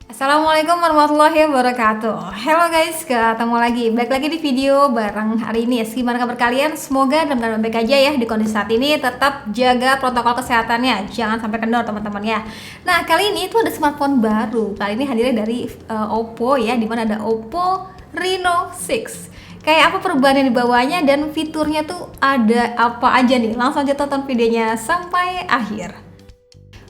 Assalamualaikum warahmatullahi wabarakatuh. Hello guys, ketemu lagi. Balik lagi di video bareng hari ini. Gimana kabar kalian? Semoga dalam keadaan baik aja ya di kondisi saat ini. Tetap jaga protokol kesehatannya, jangan sampai kendor teman-teman ya. Nah, kali ini tuh ada smartphone baru. Kali ini hadirnya dari Oppo ya, dimana ada Oppo Reno 6. Kayak apa perubahan yang dibawanya dan fiturnya tuh ada apa aja nih? Langsung aja tonton videonya sampai akhir.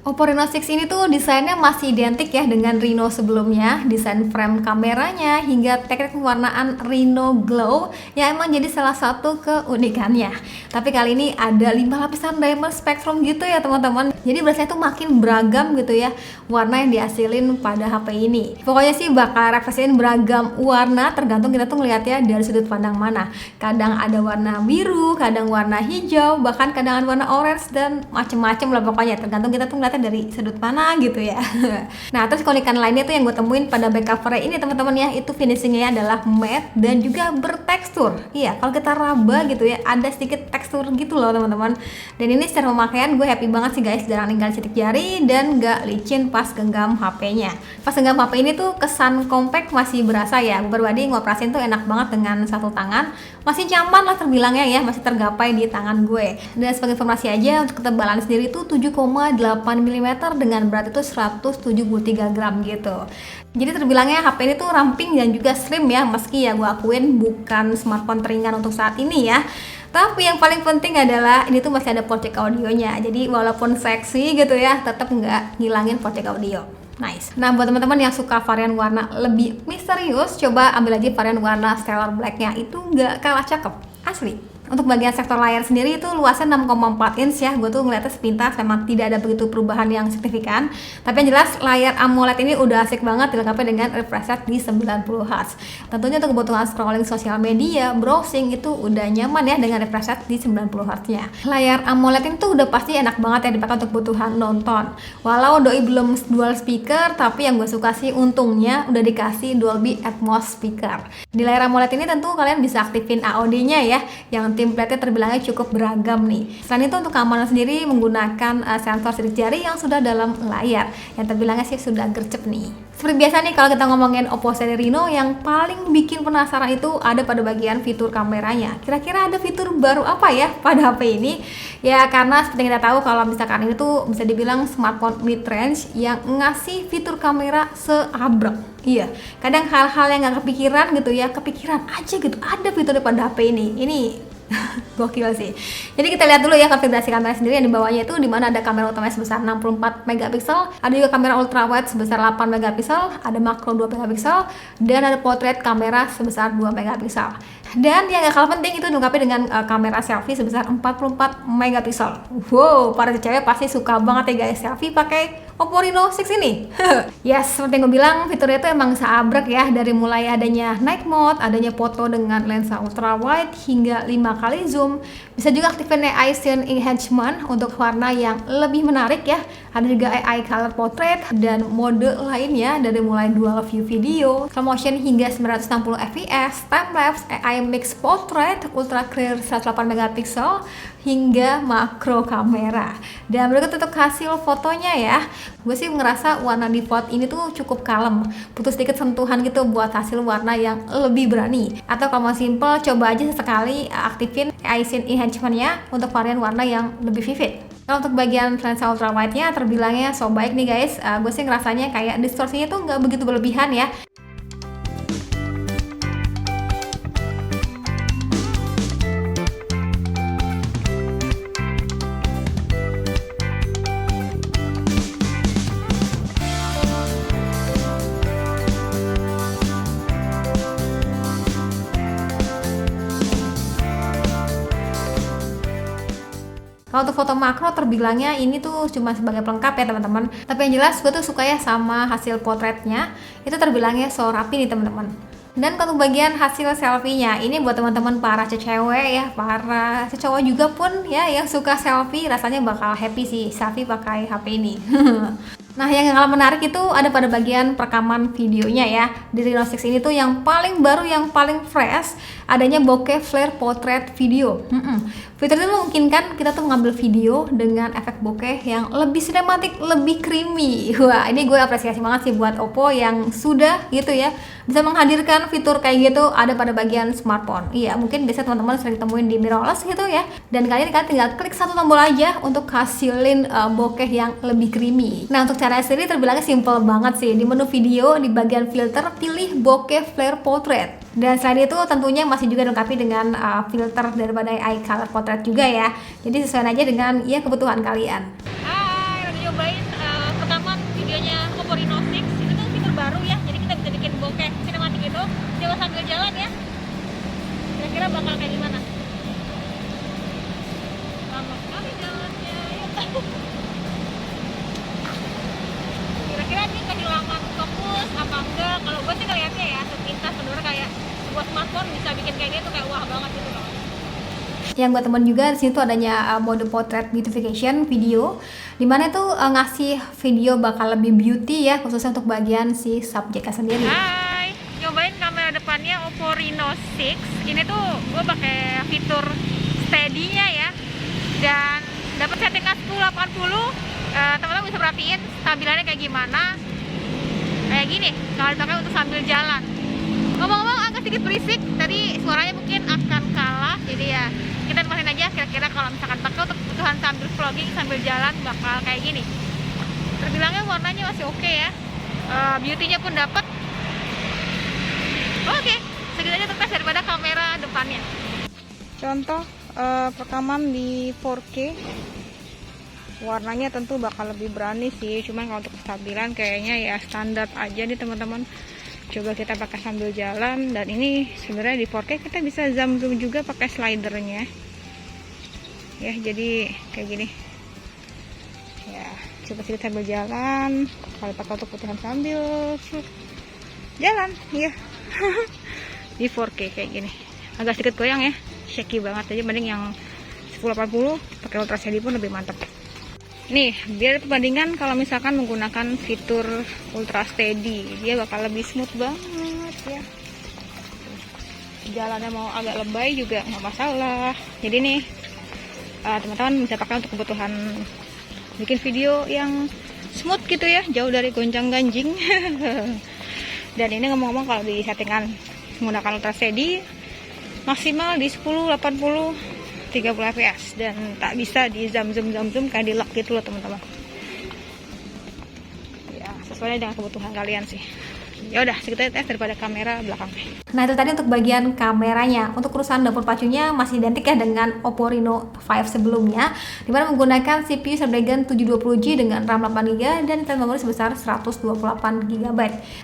Oppo Reno 6 ini tuh desainnya masih identik ya dengan Reno sebelumnya. Desain frame kameranya hingga teknik pewarnaan Reno Glow yang emang jadi salah satu keunikannya. Tapi kali ini ada 5 lapisan diamond spectrum gitu ya teman-teman. Jadi berasanya tuh makin beragam gitu ya warna yang dihasilin pada HP ini. Pokoknya sih bakal refleksiin beragam warna tergantung kita tuh ngeliatnya dari sudut pandang mana. Kadang ada warna biru, kadang warna hijau, bahkan kadang ada warna orange dan macem-macem lah pokoknya tergantung kita tuh ngeliatnya dari sudut mana gitu ya. Nah, terus keunikan lainnya tuh yang gue temuin pada back covernya ini teman-teman ya, itu finishingnya adalah matte dan juga bertekstur. Iya, kalau kita raba gitu ya, ada sedikit tekstur gitu loh teman-teman. Dan ini secara pemakaian gue happy banget sih guys, jarang ninggalin sidik jari dan gak licin pas genggam HP-nya. Pas genggam HP ini tuh kesan compact masih berasa ya. Gue pribadi ngoperasin tuh enak banget dengan satu tangan, masih nyaman lah terbilangnya ya, masih tergapai di tangan gue. Dan sebagai informasi aja, untuk ketebalan sendiri tuh 7,8 mm dengan berat itu 173 gram gitu. Jadi terbilangnya HP ini tuh ramping dan juga slim ya, meski ya gue akuin bukan smartphone teringan untuk saat ini ya. Tapi yang paling penting adalah ini tuh masih ada port jack audionya. Jadi walaupun seksi gitu ya, tetap nggak ngilangin port jack audio. Nice. Nah, buat teman-teman yang suka varian warna lebih misterius, coba ambil aja varian warna stellar blacknya. Itu nggak kalah cakep, asli. Untuk bagian sektor layar sendiri itu luasnya 6,4 inch ya. Gue tuh ngeliatnya sepintas memang tidak ada begitu perubahan yang signifikan. Tapi yang jelas layar AMOLED ini udah asik banget dilengkapi dengan refresh rate di 90 Hz. Tentunya untuk kebutuhan scrolling sosial media, browsing itu udah nyaman ya dengan refresh rate di 90 Hz nya. Layar AMOLED ini tuh udah pasti enak banget ya dipakai untuk kebutuhan nonton. Walau doi belum dual speaker, tapi yang gue suka sih untungnya udah dikasih Dolby Atmos speaker. Di layar AMOLED ini tentu kalian bisa aktifin AOD-nya ya, yang template-nya terbilangnya cukup beragam nih. Selain itu untuk keamanan sendiri menggunakan sensor sidik jari yang sudah dalam layar, yang terbilangnya sih sudah gercep nih. Seperti biasa nih kalau kita ngomongin Oppo seri Reno, yang paling bikin penasaran itu ada pada bagian fitur kameranya. Kira-kira ada fitur baru apa ya pada HP ini? Ya karena seperti kita tahu kalau misalkan ini tuh bisa dibilang smartphone mid-range yang ngasih fitur kamera seabrek. Iya, kadang hal-hal yang gak kepikiran gitu ya, kepikiran aja gitu ada fitur pada HP ini. Ini gokil sih. Jadi kita lihat dulu ya konfigurasi kamera sendiri yang di bawahnya itu, dimana ada kamera utama sebesar 64 megapiksel, ada juga kamera ultra wide sebesar 8 megapiksel, ada makro 2 megapiksel, dan ada portrait kamera sebesar 2 megapiksel. Dan yang gak kalah penting itu dilengkapi dengan kamera selfie sebesar 44 megapiksel. Wow, para cewek pasti suka banget ya guys selfie pakai Oppo Reno 6 ini. Yes, seperti yang gue bilang, fiturnya itu emang seabrek ya, dari mulai adanya night mode, adanya foto dengan lensa ultra wide hingga 5 kali zoom. Bisa juga aktifin AI Scene Enhancement untuk warna yang lebih menarik ya. Ada juga AI Color Portrait dan mode lainnya dari mulai dual view video, slow motion hingga 960 fps, time lapse, AI Mix Portrait, ultra clear 108 megapiksel hingga makro kamera. Dan berikut untuk hasil fotonya ya. Gue sih ngerasa warna default ini tuh cukup kalem, butuh sedikit sentuhan gitu buat hasil warna yang lebih berani. Atau kalau mau simple, coba aja sesekali aktifin AI Scene Enhancement-nya untuk varian warna yang lebih vivid. Kalau untuk bagian lensa ultra wide-nya terbilangnya so baik nih guys. Gue sih ngerasanya kayak distorsinya tuh nggak begitu berlebihan ya. Kalau untuk foto makro terbilangnya ini tuh cuma sebagai pelengkap ya teman-teman. Tapi yang jelas gue tuh suka ya sama hasil potretnya. Itu terbilangnya so rapi nih teman-teman. Dan kalau bagian hasil selfie-nya, ini buat teman-teman para cewek ya, para cowok juga pun ya yang suka selfie, rasanya bakal happy sih selfie pakai HP ini. Nah, yang kalah menarik itu ada pada bagian perekaman videonya ya. Di Reno 6 ini tuh yang paling baru, yang paling fresh, adanya bokeh flare portrait video. Fitur ini memungkinkan kita tuh mengambil video dengan efek bokeh yang lebih sinematik, lebih creamy. Wah, ini gue apresiasi banget sih buat Oppo yang sudah gitu ya bisa menghadirkan fitur kayak gitu ada pada bagian smartphone. Iya, mungkin biasa teman-teman sering temuin di mirrorless gitu ya. Dan kalian tinggal klik satu tombol aja untuk hasilin bokeh yang lebih creamy. Nah, untuk cara sendiri terbilangnya simple banget sih. Di menu video di bagian filter pilih bokeh flare portrait. Dan selain itu tentunya masih juga dilengkapi dengan filter daripada eye color portrait juga ya. Jadi sesuai aja dengan ya kebutuhan kalian. Hai, lagi nyobain rekaman videonya Oppo Reno 6. Itu tuh fitur baru ya. Jadi kita bisa bikin bokeh sinematik itu coba sambil jalan ya. Kira-kira bakal kayak gimana? Selamat kali jalannya. Kira-kira ini kehilangan fokus apa enggak? Kalau gue sih ngeliatnya ya sepintas sebenarnya kayak sebuah smartphone bisa bikin kayak gitu kayak wah banget gitu loh. Yang gue temen juga di situ adanya mode portrait beautification video, dimana tuh ngasih video bakal lebih beauty ya, khususnya untuk bagian si subjeknya sendiri. Hai, nyobain kamera depannya Oppo Reno 6. Ini tuh gue pakai fitur steady-nya ya, dan dapat settingan 1080. Teman-teman bisa perhatiin stabilannya kayak gimana. Kayak gini kalau dipakai untuk sambil jalan. Ngomong-ngomong agak sedikit berisik, tadi suaranya mungkin akan kalah, jadi ya kita nikmatin aja. Kira-kira kalau misalkan pakai untuk kebutuhan sambil vlogging sambil jalan bakal kayak gini. Terbilangnya warnanya masih oke ya, beauty-nya pun dapat. Oke, segitu aja untuk tes daripada kamera depannya. Contoh rekaman di 4K, warnanya tentu bakal lebih berani sih, cuman kalau untuk kestabilan kayaknya ya standar aja nih teman-teman. Coba kita pakai sambil jalan, dan ini sebenarnya di 4K kita bisa zoom juga pakai slidernya ya, jadi kayak gini ya. Coba kita sambil jalan, kalau pakai untuk kebutuhan sambil jalan ya. Di 4K kayak gini agak sedikit goyang ya, shaky banget aja, mending yang 1080 pakai ultra steady pun lebih mantap. Nih, biar perbandingan kalau misalkan menggunakan fitur ultra steady, dia bakal lebih smooth banget ya. Jalannya mau agak lebay juga nggak masalah. Jadi nih, teman-teman bisa pakai untuk kebutuhan bikin video yang smooth gitu ya, jauh dari goncang ganjing. Dan ini ngomong-ngomong kalau di settingan menggunakan ultra steady, maksimal di 1080 30 fps dan tak bisa di zoom kayak di lock gitu loh teman-teman ya, sesuai dengan kebutuhan kalian sih. Ya udah, segitu tes daripada kamera belakangnya. Nah, itu tadi untuk bagian kameranya. Untuk urusan dapur pacunya masih identik ya dengan Oppo Reno 5 sebelumnya, dimana menggunakan CPU Snapdragon 720G dengan RAM 8GB dan internal memori sebesar 128GB.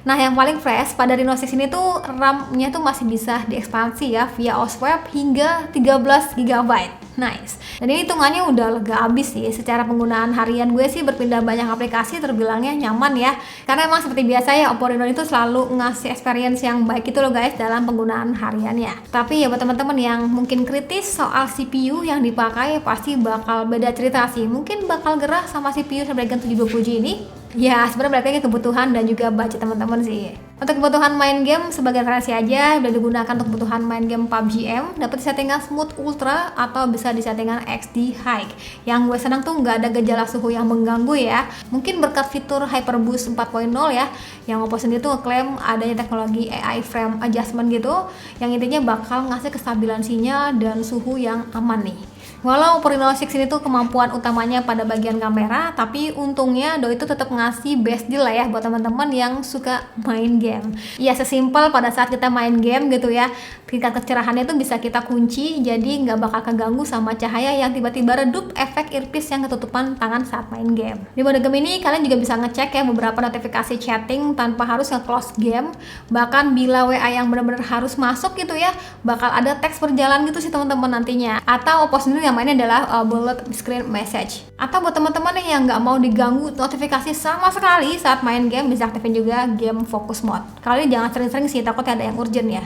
Nah, yang paling fresh pada Reno 6 ini tuh RAM-nya tuh masih bisa diekspansi ya via OSWAP hingga 13GB. Nice. Dan ini hitungannya udah lega abis sih. Secara penggunaan harian gue sih berpindah banyak aplikasi terbilangnya nyaman ya. Karena emang seperti biasa ya, Oppo Reno itu selalu ngasih experience yang baik itu loh guys dalam penggunaan hariannya. Tapi ya buat teman-teman yang mungkin kritis soal CPU yang dipakai, pasti bakal beda cerita sih. Mungkin bakal gerah sama CPU Snapdragon 720G ini. Ya, sebenarnya balik lagi kebutuhan dan juga budget teman-teman sih. Untuk kebutuhan main game sebagai referensi aja, udah digunakan untuk kebutuhan main game PUBG M, dapat settingan smooth ultra atau bisa di settingan XD high. Yang gue senang tuh nggak ada gejala suhu yang mengganggu ya. Mungkin berkat fitur Hyperboost 4.0 ya, yang Oppo sendiri tuh ngeklaim adanya teknologi AI frame adjustment gitu, yang intinya bakal ngasih kestabilan sinyal dan suhu yang aman nih. Walau Oppo Reno 6 ini tuh kemampuan utamanya pada bagian kamera, tapi untungnya Doi itu tetap ngasih best deal lah ya buat teman-teman yang suka main game. Ya sesimpel pada saat kita main game gitu ya, tingkat kecerahannya itu bisa kita kunci, jadi nggak bakal keganggu sama cahaya yang tiba-tiba redup efek earpiece yang ketutupan tangan saat main game. Di mode game ini kalian juga bisa ngecek ya beberapa notifikasi chatting tanpa harus nge-close game. Bahkan bila WA yang benar-benar harus masuk gitu ya, bakal ada teks berjalan gitu sih teman-teman nantinya. Atau Oppo sendiri yang mainnya adalah bullet screen message. Atau buat teman-teman yang nggak mau diganggu notifikasi sama sekali saat main game, bisa aktifin juga game focus mode. Kalian jangan sering-sering sih, takutnya ada yang urgent ya.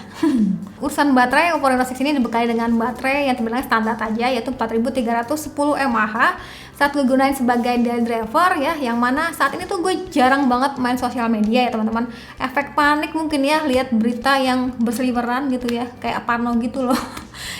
Urusan baterai, Oppo Reno 6 ini dibekali dengan baterai yang terbilang standar aja, yaitu 4310 mAh saat gue gunain sebagai daily driver ya, yang mana saat ini tuh gue jarang banget main sosial media ya teman-teman. Efek panik mungkin ya lihat berita yang berseliweran gitu ya, kayak parno gitu loh.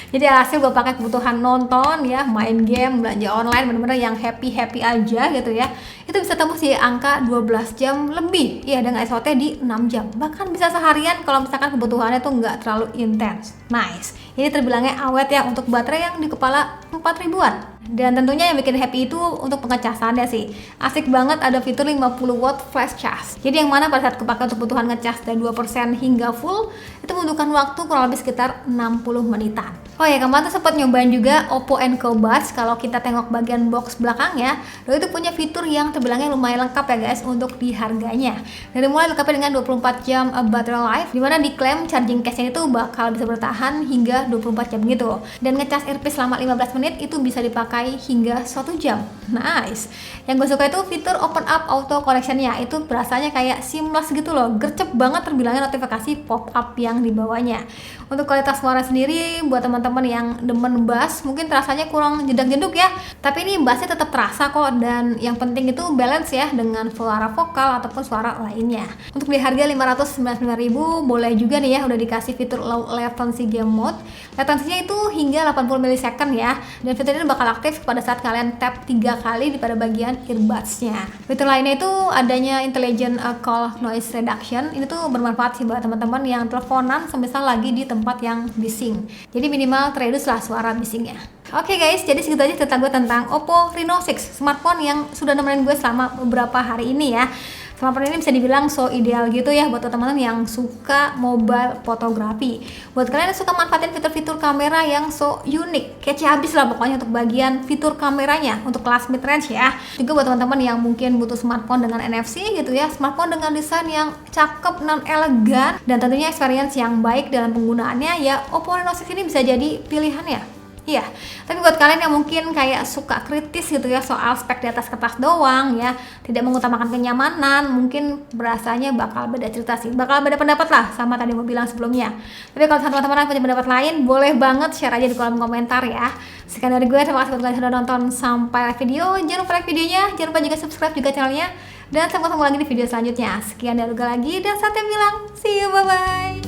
Jadi hasil gue pakai kebutuhan nonton ya, main game, belanja online, bener-bener yang happy aja gitu ya. Itu bisa tembus di angka 12 jam lebih ya, dengan SOT di 6 jam. Bahkan bisa seharian kalau misalkan kebutuhannya tuh nggak terlalu intens. Nice. Ini terbilangnya awet ya untuk baterai yang di kepala 4 ribuan. Dan tentunya yang bikin happy itu untuk pengecasannya sih. Asik banget ada fitur 50 watt flash charge. Jadi yang mana pada saat kepake untuk kebutuhan ngecas dari 2% hingga full, itu membutuhkan waktu kurang lebih sekitar 60 menitan. Oh ya, kemarin tuh sempat nyobain juga Oppo Enco Buds. Kalau kita tengok bagian box belakangnya, itu punya fitur yang terbilangnya lumayan lengkap ya guys untuk di harganya. Dari mulai lengkapnya dengan 24 jam battery life, dimana diklaim charging case-nya itu bakal bisa bertahan hingga 24 jam gitu. Dan ngecas earpiece selama 15 menit itu bisa dipakai hingga 1 jam. Nice. Yang gue suka itu fitur open up auto connection-nya. Itu berasanya kayak seamless gitu loh. Gercep banget terbilangnya notifikasi pop up yang dibawanya. Untuk kualitas suara sendiri buat teman-teman yang demen bass mungkin terasanya kurang jedak-jeduk ya. Tapi ini bassnya tetap terasa kok, dan yang penting itu balance ya dengan suara vokal ataupun suara lainnya. Untuk di harga 599.000 boleh juga nih ya udah dikasih fitur low latency game mode. Latensinya itu hingga 80 millisecond ya. Dan fitur ini bakal aktif pada saat kalian tap 3 kali di pada bagian earbuds-nya. Fitur lainnya itu adanya intelligent call noise reduction. Ini tuh bermanfaat sih buat teman-teman yang teleponan semisal lagi di tempat yang bising. Jadi minimal terreduce lah suara bisingnya. Oke guys, jadi segitu aja cerita gue tentang Oppo Reno 6, smartphone yang sudah nemenin gue selama beberapa hari ini ya. Smartphone ini bisa dibilang so ideal gitu ya buat teman-teman yang suka mobile fotografi. Buat kalian yang suka manfaatin fitur-fitur kamera yang so unik, kece habis lah pokoknya untuk bagian fitur kameranya untuk kelas mid range ya. Juga buat teman-teman yang mungkin butuh smartphone dengan NFC gitu ya, smartphone dengan desain yang cakep, non elegan, dan tentunya experience yang baik dalam penggunaannya ya, Oppo Reno 6 ini bisa jadi pilihan ya. Iya, tapi buat kalian yang mungkin kayak suka kritis gitu ya soal spek di atas kertas doang ya, tidak mengutamakan kenyamanan, mungkin berasanya bakal beda cerita sih, bakal beda pendapat lah sama tadi gue bilang sebelumnya. Tapi kalau teman-teman punya pendapat lain, boleh banget share aja di kolom komentar ya. Sekian dari gue, terima kasih buat kalian sudah nonton sampai video. Jangan lupa like videonya, jangan lupa juga subscribe juga channelnya, dan sampai ketemu lagi di video selanjutnya. Sekian dari gue lagi, dan Satya bilang, see you, bye-bye.